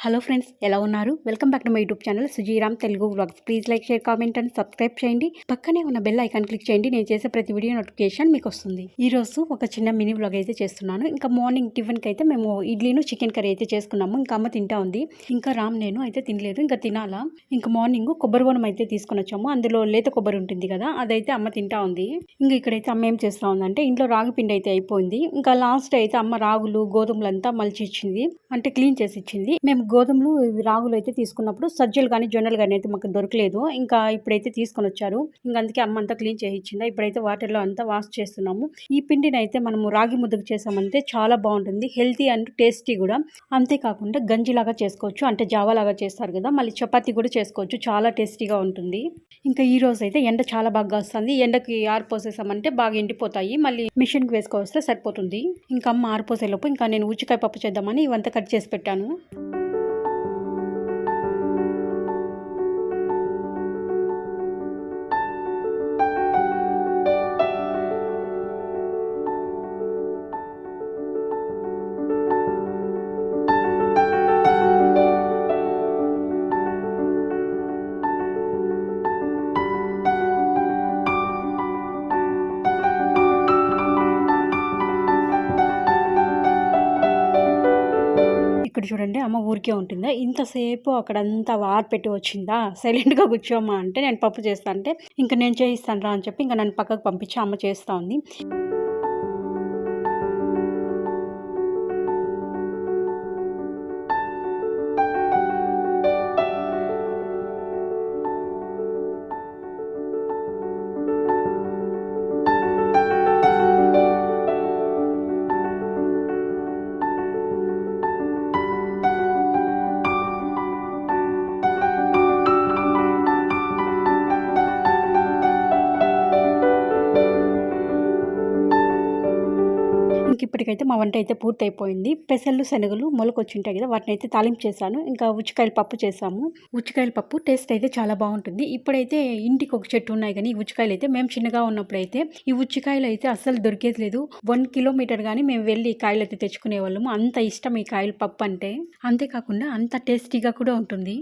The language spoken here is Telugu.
హలో ఫ్రెండ్స్, ఎలా ఉన్నారు? Welcome back to my YouTube channel Sujiram Telugu vlogs. Please like, share, comment and subscribe చేయండి. పక్కనే ఉన్న బెల్ ఐకాన్ క్లిక్ చేయండి. నేను చేసే ప్రతి వీడియో నోటిఫికేషన్ మీకు వస్తుంది. ఈ రోజు ఒక చిన్న మినీ వ్లాగ్ అయితే చేస్తున్నాను. ఇంకా మార్నింగ్ టిఫిన్కి అయితే మేము ఇడ్లీను చికెన్ కర్రీ అయితే చేసుకున్నాము. ఇంకా అమ్మ తింటా ఉంది. ఇంకా రామ్ నేను అయితే తినలేదు, ఇంకా తినాలా. ఇంకా మార్నింగ్ కొబ్బరి బోనం అయితే తీసుకొని వచ్చాము. అందులో లేత కొబ్బరి ఉంటుంది కదా, అదైతే అమ్మ తింటా ఉంది. ఇంకా ఇక్కడైతే అమ్మ ఏం చేస్తా ఉందంటే ఇంట్లో రాగి పిండి అయితే అయిపోయింది. ఇంకా లాస్ట్ అయితే అమ్మ రాగులు గోధుమలంతా మలిచి ఇచ్చింది, అంటే క్లీన్ చేసి ఇచ్చింది. మేము గోధుమలు రాగులు అయితే తీసుకున్నప్పుడు సజ్జలు కానీ జొన్నలు కానీ అయితే మాకు దొరకలేదు. ఇంకా ఇప్పుడైతే తీసుకొని వచ్చారు. ఇంకా అందుకే అమ్మ అంతా క్లీన్ చేసి ఇచ్చిందా. ఇప్పుడైతే వాటర్లో అంతా వాష్ చేస్తున్నాము. ఈ పిండిని అయితే మనము రాగి ముద్దకు చేసామంటే చాలా బాగుంటుంది, హెల్తీ అండ్ టేస్టీ కూడా. అంతేకాకుండా గంజిలాగా చేసుకోవచ్చు, అంటే జావా లాగా చేస్తారు కదా, మళ్ళీ చపాతీ కూడా చేసుకోవచ్చు, చాలా టేస్టీగా ఉంటుంది. ఇంకా ఈ రోజు అయితే ఎండ చాలా బాగా వస్తుంది. ఎండకి ఆరిపోసేసామంటే బాగా ఎండిపోతాయి, మళ్ళీ మిషన్కి వేసుకోవస్తే సరిపోతుంది. ఇంకా అమ్మ ఆరిపోసేలోపు ఇంకా నేను ఉచ్చికాయ పప్పు చేద్దామని ఇవంతా కట్ చేసి పెట్టాను. ఇక్కడ చూడండి, అమ్మ ఊరికే ఉంటుందా, ఇంతసేపు అక్కడంతా ఆరిపెట్టి వచ్చిందా, సైలెంట్గా కూర్చోమ్మా అంటే నేను పప్పు చేస్తా అంటే ఇంకా నేను చేయిస్తాను రా అని చెప్పి ఇంకా నన్ను పక్కకు పంపించి అమ్మ చేస్తూ ఉంది. ఇప్పటికైతే మా వంట అయితే పూర్తయిపోయింది. పెసళ్ళు శనగలు మొలకొచ్చింటాయి కదా, వాటిని అయితే తాలింపు చేశాను. ఇంకా ఉచ్చికాయల పప్పు చేసాము. ఉచ్చికాయల పప్పు టేస్ట్ అయితే చాలా బాగుంటుంది. ఇప్పుడైతే ఇంటికి ఒక చెట్టు ఉన్నాయి, కానీ ఈ ఉచ్చికాయలు అయితే మేము చిన్నగా ఉన్నప్పుడైతే ఈ ఉచ్చికాయలు అయితే అస్సలు దొరికేది లేదు. 1 కిలోమీటర్ కానీ మేము వెళ్ళి కాయలు అయితే తెచ్చుకునే వాళ్ళము. అంత ఇష్టం ఈ కాయల పప్పు అంటే. అంతేకాకుండా అంత టేస్టీగా కూడా ఉంటుంది.